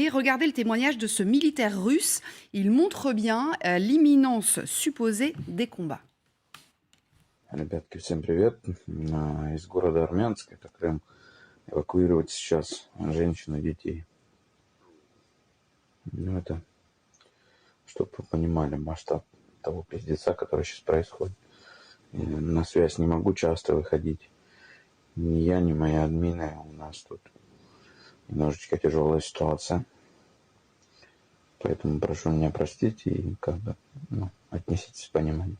Et regardez le témoignage de ce militaire russe. Il montre bien l'imminence supposée des combats. Ребятки, всем привет. Из города Армянск, это Крым. Эвакуировать сейчас женщин и детей. Ну, это, чтобы вы понимали масштаб того пиздеца, который сейчас происходит. И на связь не могу часто выходить. Ни я, ни мои админы. У нас тут немножечко тяжелая ситуация. Поэтому прошу меня простить и отнеситесь с пониманием.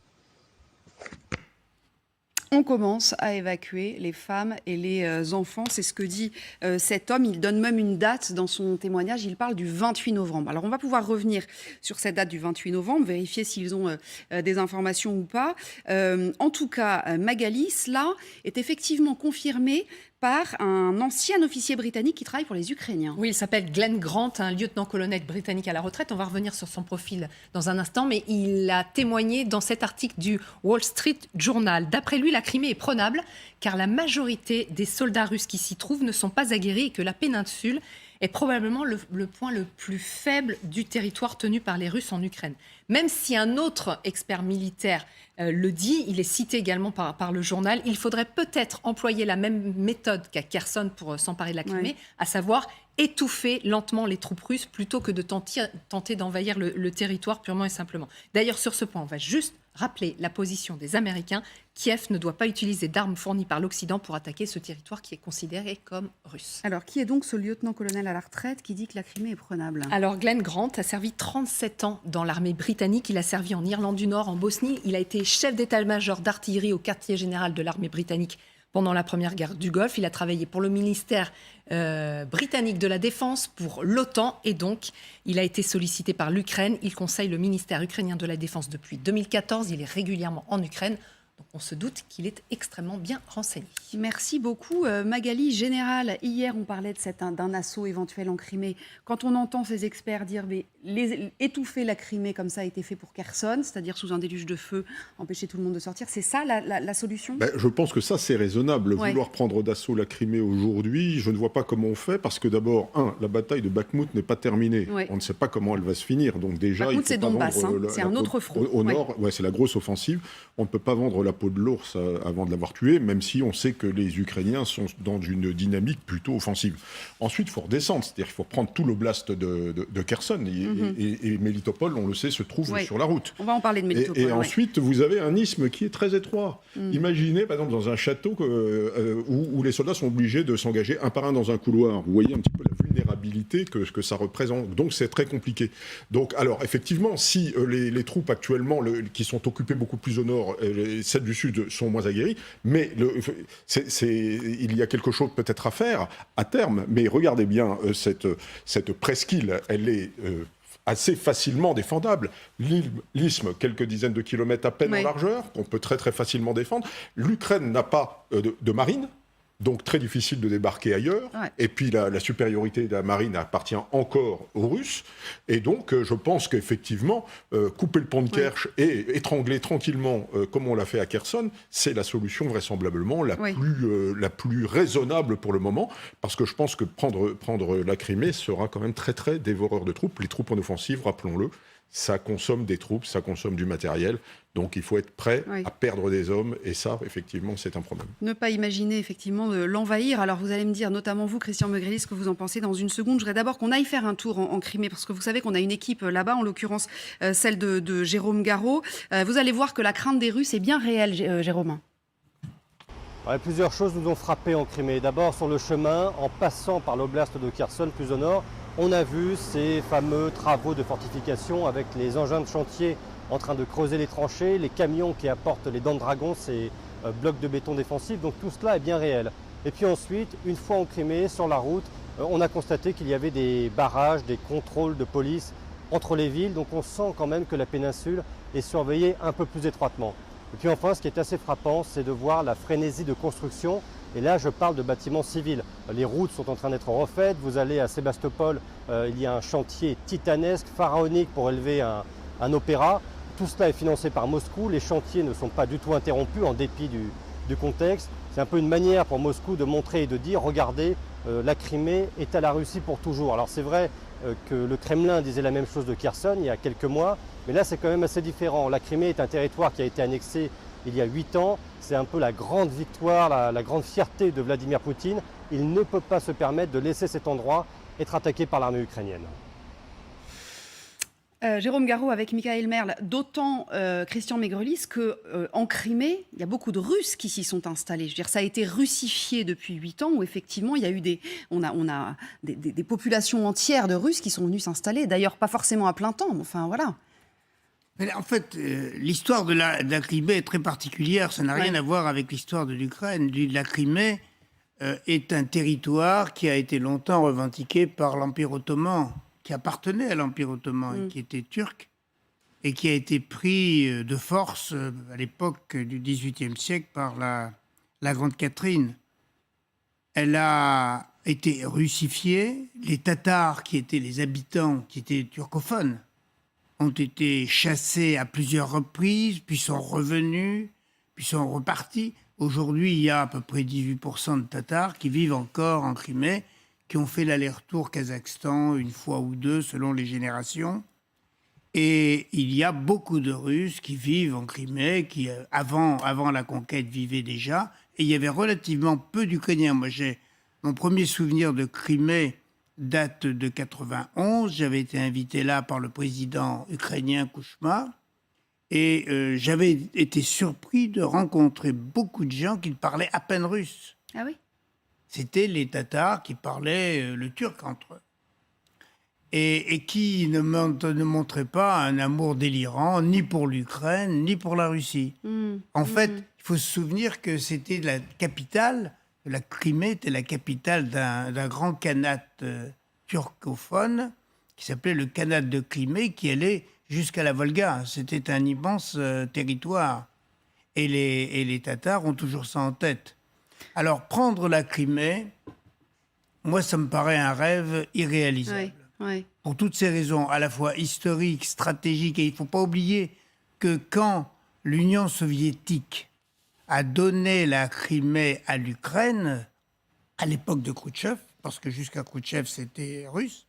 On commence à évacuer les femmes et les enfants. C'est ce que dit cet homme. Il donne même une date dans son témoignage. Il parle du 28 novembre. Alors, on va pouvoir revenir sur cette date du 28 novembre, vérifier s'ils ont des informations ou pas. En tout cas, Magali, cela est effectivement confirmé par un ancien officier britannique qui travaille pour les Ukrainiens. Oui, il s'appelle Glenn Grant, un lieutenant-colonel britannique à la retraite. On va revenir sur son profil dans un instant, mais il a témoigné dans cet article du Wall Street Journal. D'après lui, la Crimée est prenable car la majorité des soldats russes qui s'y trouvent ne sont pas aguerris et que la péninsule est probablement le point le plus faible du territoire tenu par les Russes en Ukraine. Même si un autre expert militaire le dit, il est cité également par le journal, il faudrait peut-être employer la même méthode qu'à Kherson pour s'emparer de la Crimée, à savoir étouffer lentement les troupes russes plutôt que de tenter d'envahir le territoire purement et simplement. D'ailleurs, sur ce point, on va juste rappeler la position des Américains. Kiev ne doit pas utiliser d'armes fournies par l'Occident pour attaquer ce territoire qui est considéré comme russe. Alors, qui est donc ce lieutenant-colonel à la retraite qui dit que la Crimée est prenable ? Alors, Glenn Grant a servi 37 ans dans l'armée britannique. Il a servi en Irlande du Nord, en Bosnie. Il a été chef d'état-major d'artillerie au quartier général de l'armée britannique pendant la première guerre du Golfe. Il a travaillé pour le ministère britannique de la Défense, pour l'OTAN, et donc il a été sollicité par l'Ukraine. Il conseille le ministère ukrainien de la Défense depuis 2014. Il est régulièrement en Ukraine. Donc on se doute qu'il est extrêmement bien renseigné. Merci beaucoup Magali. Général, hier on parlait d'un assaut éventuel en Crimée. Quand on entend ces experts dire étouffer la Crimée comme ça a été fait pour Kherson, c'est-à-dire sous un déluge de feu, empêcher tout le monde de sortir, c'est ça la solution ? Je pense que ça c'est raisonnable. Vouloir prendre d'assaut la Crimée aujourd'hui, je ne vois pas comment on fait, parce que d'abord, la bataille de Bakhmout n'est pas terminée. On ne sait pas comment elle va se finir. Donc déjà, Bakhmout, c'est Donbass, c'est un autre front. Au nord, c'est la grosse offensive. On ne peut pas vendre la peau de l'ours avant de l'avoir tué, même si on sait que les Ukrainiens sont dans une dynamique plutôt offensive. Ensuite, il faut redescendre, c'est-à-dire qu'il faut prendre tout l'oblast de Kherson. Et Mélitopol, on le sait, se trouve sur la route. On va en parler de Mélitopol. Et ensuite, vous avez un isthme qui est très étroit. Imaginez, par exemple, dans un château où les soldats sont obligés de s'engager un par un dans un couloir. Vous voyez un petit peu la vulnérabilité que ça représente. Donc, c'est très compliqué. Donc, alors, effectivement, si les troupes actuellement, qui sont occupées beaucoup plus au nord, celles du sud sont moins aguerries, mais il y a quelque chose peut-être à faire à terme. Mais regardez bien, cette presqu'île, elle est assez facilement défendable. L'isthme, quelques dizaines de kilomètres à peine en largeur, qu'on peut très très facilement défendre. L'Ukraine n'a pas de marine, donc très difficile de débarquer ailleurs. Et puis la supériorité de la marine appartient encore aux Russes. Et donc je pense qu'effectivement, couper le pont de Kerch et étrangler tranquillement, comme on l'a fait à Kherson, c'est la solution vraisemblablement la plus raisonnable pour le moment, parce que je pense que prendre la Crimée sera quand même très très dévoreur de troupes. Les troupes en offensive, rappelons-le, ça consomme des troupes, ça consomme du matériel. Donc il faut être prêt à perdre des hommes, et ça, effectivement, c'est un problème. Ne pas imaginer, effectivement, de l'envahir. Alors vous allez me dire, notamment vous, Christian Megréli, ce que vous en pensez dans une seconde. Je voudrais d'abord qu'on aille faire un tour en Crimée, parce que vous savez qu'on a une équipe là-bas, en l'occurrence celle de Jérôme Garraud. Vous allez voir que la crainte des Russes est bien réelle, Jérôme. Plusieurs choses nous ont frappé en Crimée. D'abord, sur le chemin, en passant par l'oblast de Kherson, plus au nord, on a vu ces fameux travaux de fortification avec les engins de chantier en train de creuser les tranchées, les camions qui apportent les dents de dragon, ces blocs de béton défensifs. Donc tout cela est bien réel. Et puis ensuite, une fois en Crimée, sur la route, on a constaté qu'il y avait des barrages, des contrôles de police entre les villes. Donc on sent quand même que la péninsule est surveillée un peu plus étroitement. Et puis enfin, ce qui est assez frappant, c'est de voir la frénésie de construction. Et là, je parle de bâtiments civils. Les routes sont en train d'être refaites. Vous allez à Sébastopol, il y a un chantier titanesque, pharaonique pour élever un opéra. Tout cela est financé par Moscou. Les chantiers ne sont pas du tout interrompus en dépit du contexte. C'est un peu une manière pour Moscou de montrer et de dire « Regardez, la Crimée est à la Russie pour toujours ». Alors c'est vrai que le Kremlin disait la même chose de Kherson il y a quelques mois, mais là c'est quand même assez différent. La Crimée est un territoire qui a été annexé il y a 8 ans, c'est un peu la grande victoire, la grande fierté de Vladimir Poutine. Il ne peut pas se permettre de laisser cet endroit être attaqué par l'armée ukrainienne. Jérôme Garraud avec Michael Merle, d'autant Christian Maigrelis qu'en Crimée, il y a beaucoup de Russes qui s'y sont installés. Je veux dire, ça a été russifié depuis 8 ans où effectivement il y a eu on a des populations entières de Russes qui sont venus s'installer. D'ailleurs, pas forcément à plein temps, mais enfin voilà. Mais en fait, l'histoire de la Crimée est très particulière. Ça n'a rien à voir avec l'histoire de l'Ukraine. La Crimée est un territoire qui a été longtemps revendiqué par l'Empire ottoman, qui appartenait à l'Empire ottoman et qui était turc, et qui a été pris de force à l'époque du XVIIIe siècle par la Grande Catherine. Elle a été russifiée. Les Tatars, qui étaient les habitants, qui étaient turcophones, ont été chassés à plusieurs reprises, puis sont revenus, puis sont repartis. Aujourd'hui, il y a à peu près 18% de Tatars qui vivent encore en Crimée, qui ont fait l'aller-retour Kazakhstan une fois ou deux selon les générations. Et il y a beaucoup de Russes qui vivent en Crimée, qui avant la conquête vivaient déjà. Et il y avait relativement peu d'Ukrainiens. Moi, mon premier souvenir de Crimée date de 91. J'avais été invité là par le président ukrainien Kouchma. Et j'avais été surpris de rencontrer beaucoup de gens qui parlaient à peine russe. Ah oui. C'était les Tatars qui parlaient le turc entre eux. Et qui ne montraient pas un amour délirant, ni pour l'Ukraine, ni pour la Russie. En fait, il faut se souvenir que c'était la capitale, la Crimée était la capitale d'un grand khanat turcophone qui s'appelait le khanat de Crimée, qui allait jusqu'à la Volga. C'était un immense territoire. Et les Tatars ont toujours ça en tête. Alors, prendre la Crimée, moi, ça me paraît un rêve irréalisable. Oui. Pour toutes ces raisons, à la fois historiques, stratégiques, et il ne faut pas oublier que quand l'Union soviétique a donné la Crimée à l'Ukraine, à l'époque de Khrouchtchev, parce que jusqu'à Khrouchtchev, c'était russe,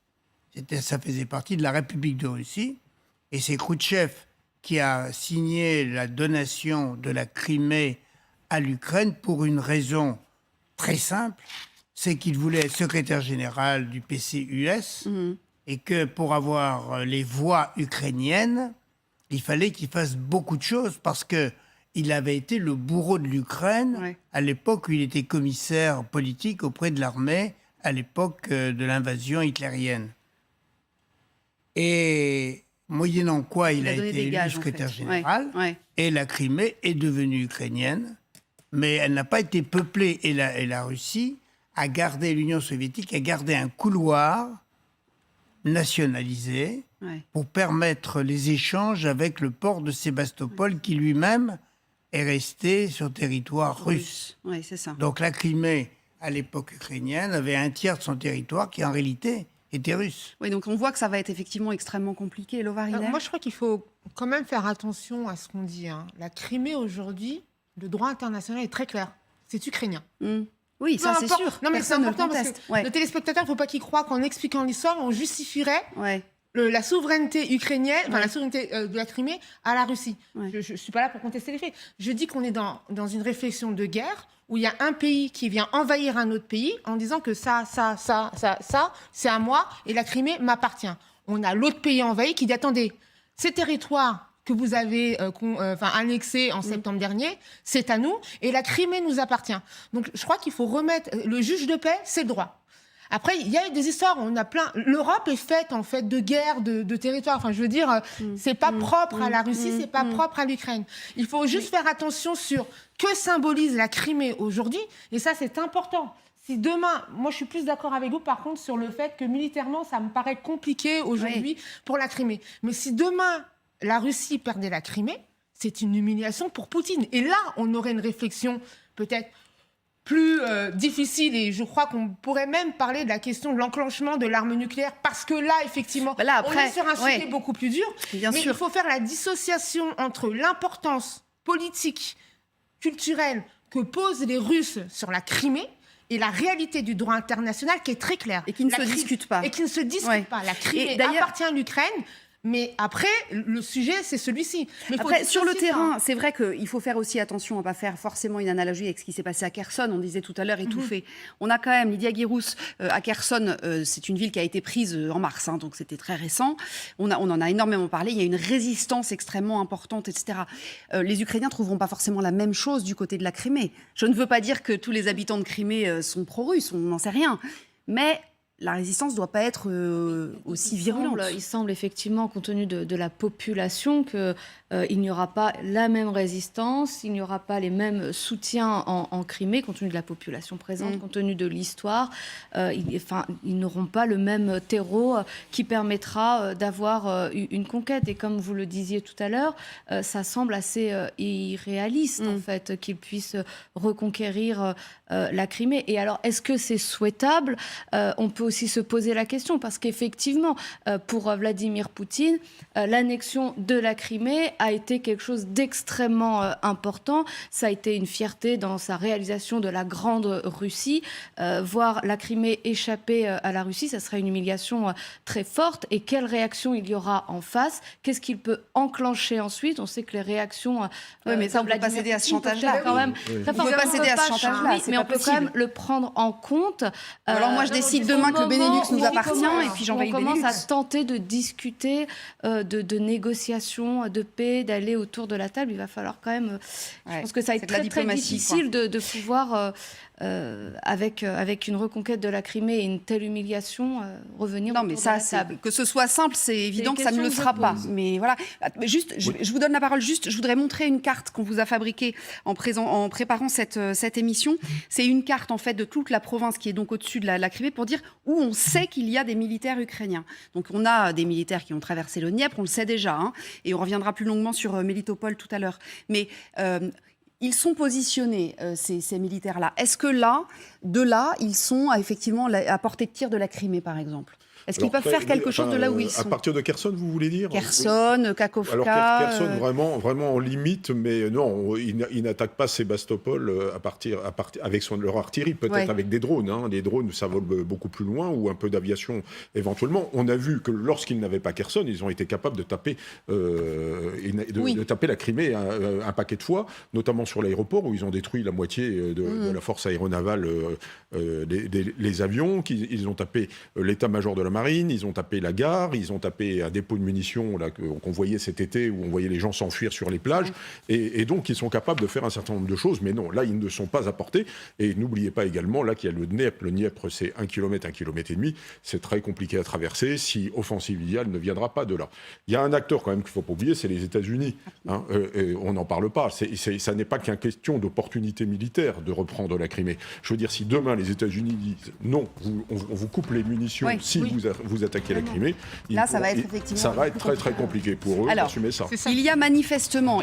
ça faisait partie de la République de Russie, et c'est Khrouchtchev qui a signé la donation de la Crimée à l'Ukraine pour une raison très simple, c'est qu'il voulait être secrétaire général du PCUS et que pour avoir les voix ukrainiennes, il fallait qu'il fasse beaucoup de choses parce qu'il avait été le bourreau de l'Ukraine à l'époque où il était commissaire politique auprès de l'armée, à l'époque de l'invasion hitlérienne. Et moyennant quoi il a été élu secrétaire général, et la Crimée est devenue ukrainienne, mais elle n'a pas été peuplée, et la Russie a gardé, l'Union soviétique a gardé un couloir nationalisé pour permettre les échanges avec le port de Sébastopol qui lui-même est resté sur territoire russe. Oui, c'est ça. Donc la Crimée, à l'époque ukrainienne, avait un tiers de son territoire qui en réalité était russe. Oui, donc on voit que ça va être effectivement extrêmement compliqué. Lova Hiner. Moi, je crois qu'il faut quand même faire attention à ce qu'on dit. La Crimée, aujourd'hui, le droit international est très clair. C'est ukrainien. Oui, ça c'est sûr. Non, mais c'est important parce que le téléspectateur, il ne faut pas qu'il croie qu'en expliquant l'histoire, on justifierait la souveraineté ukrainienne, enfin la souveraineté de la Crimée à la Russie. Je ne suis pas là pour contester les faits. Je dis qu'on est dans une réflexion de guerre où il y a un pays qui vient envahir un autre pays en disant que ça, c'est à moi et la Crimée m'appartient. On a l'autre pays envahi qui dit, attendez, ces territoires que vous avez annexés en septembre dernier, c'est à nous, et la Crimée nous appartient. Donc je crois qu'il faut remettre... Le juge de paix, c'est le droit. Après, il y a des histoires, on a plein... L'Europe est faite, en fait, de guerres, de territoires. Enfin, je veux dire, c'est pas propre à la Russie, c'est pas propre à l'Ukraine. Il faut juste faire attention sur que symbolise la Crimée aujourd'hui, et ça, c'est important. Si demain, moi je suis plus d'accord avec vous par contre sur le fait que militairement, ça me paraît compliqué aujourd'hui pour la Crimée. Mais si demain, la Russie perdait la Crimée, c'est une humiliation pour Poutine. Et là, on aurait une réflexion peut-être plus difficile. Et je crois qu'on pourrait même parler de la question de l'enclenchement de l'arme nucléaire. Parce que là, effectivement, on est sur un sujet beaucoup plus dur. Bien sûr. Il faut faire la dissociation entre l'importance politique, culturelle que posent les Russes sur la Crimée et la réalité du droit international qui est très claire. Et qui ne se discute pas. Et qui ne se discute pas. La Crimée appartient à l'Ukraine. Mais après, le sujet, c'est celui-ci. Mais après, sur le terrain, c'est vrai qu'il faut faire aussi attention à ne pas faire forcément une analogie avec ce qui s'est passé à Kherson. On disait tout à l'heure étouffé. On a quand même, Lydia Guirous, à Kherson, c'est une ville qui a été prise en mars, hein, donc c'était très récent. On en a énormément parlé. Il y a une résistance extrêmement importante, etc. Les Ukrainiens ne trouveront pas forcément la même chose du côté de la Crimée. Je ne veux pas dire que tous les habitants de Crimée sont pro-russes, on n'en sait rien. Mais la résistance ne doit pas être aussi virulente. Il semble effectivement, compte tenu de la population, qu'il n'y aura pas la même résistance, il n'y aura pas les mêmes soutiens en Crimée, compte tenu de la population présente, compte tenu de l'histoire. Ils n'auront pas le même terreau qui permettra d'avoir une conquête. Et comme vous le disiez tout à l'heure, ça semble assez irréaliste, en fait, qu'ils puissent reconquérir la Crimée. Et alors, est-ce que c'est souhaitable ? On peut aussi se poser la question, parce qu'effectivement, pour Vladimir Poutine, l'annexion de la Crimée a été quelque chose d'extrêmement important. Ça a été une fierté dans sa réalisation de la Grande Russie. Voir la Crimée échapper à la Russie, ça serait une humiliation très forte. Et quelle réaction il y aura en face ? Qu'est-ce qu'il peut enclencher ensuite ? On sait que les réactions... oui, mais ça, on ne peut pas céder à ce chantage-là. Quand même, on ne peut pas céder à ce chantage-là. Mais on peut quand même le prendre en compte. Alors moi, je décide demain que le Benelux nous appartient et puis j'envahis le Benelux. On commence à tenter de discuter de négociations, de paix, d'aller autour de la table. Il va falloir quand même... je pense que ça va être très, très difficile de pouvoir... avec une reconquête de la Crimée et une telle humiliation, revenir non, mais ça, que ce soit simple, c'est évident que ça ne le sera pas. Mais voilà. Juste, je vous donne la parole. Juste, je voudrais montrer une carte qu'on vous a fabriquée en préparant cette émission. C'est une carte, en fait, de toute la province qui est donc au-dessus de la Crimée pour dire où on sait qu'il y a des militaires ukrainiens. Donc, on a des militaires qui ont traversé le Dniepr, on le sait déjà, hein, et on reviendra plus longuement sur Mélitopol tout à l'heure. Mais... ils sont positionnés, ces militaires-là. Est-ce que de là, ils sont effectivement à portée de tir de la Crimée, par exemple ? Est-ce qu'ils peuvent faire quelque chose de là où ils sont ? À partir de Kherson, vous voulez dire ? Kherson, Kakhovka... Alors Kherson, vraiment en limite, mais non, ils n'attaquent pas Sébastopol avec leur artillerie, peut-être avec des drones. Hein. Les drones, ça vole beaucoup plus loin, ou un peu d'aviation éventuellement. On a vu que lorsqu'ils n'avaient pas Kherson, ils ont été capables de taper, de taper la Crimée un paquet de fois, notamment sur l'aéroport, où ils ont détruit la moitié de la force aéronavale, les avions, ils ont tapé l'état-major de la marine, ils ont tapé la gare, ils ont tapé un dépôt de munitions là, qu'on voyait cet été, où on voyait les gens s'enfuir sur les plages, et donc ils sont capables de faire un certain nombre de choses, mais non, là ils ne sont pas à portée. Et n'oubliez pas également là qu'il y a le Dniepr. Le Dniepr, c'est 1 km, 1 km et demi, c'est très compliqué à traverser si offensive il y a, elle ne viendra pas de là. Il y a un acteur quand même qu'il ne faut pas oublier, c'est les États-Unis. Hein, on n'en parle pas, ça n'est pas qu'une question d'opportunité militaire de reprendre la Crimée. Je veux dire, si demain les États-Unis disent non, on vous coupe les munitions vous attaquez la Crimée, là, ça va être effectivement très très compliqué pour eux d'assumer ça. Il y a manifestement...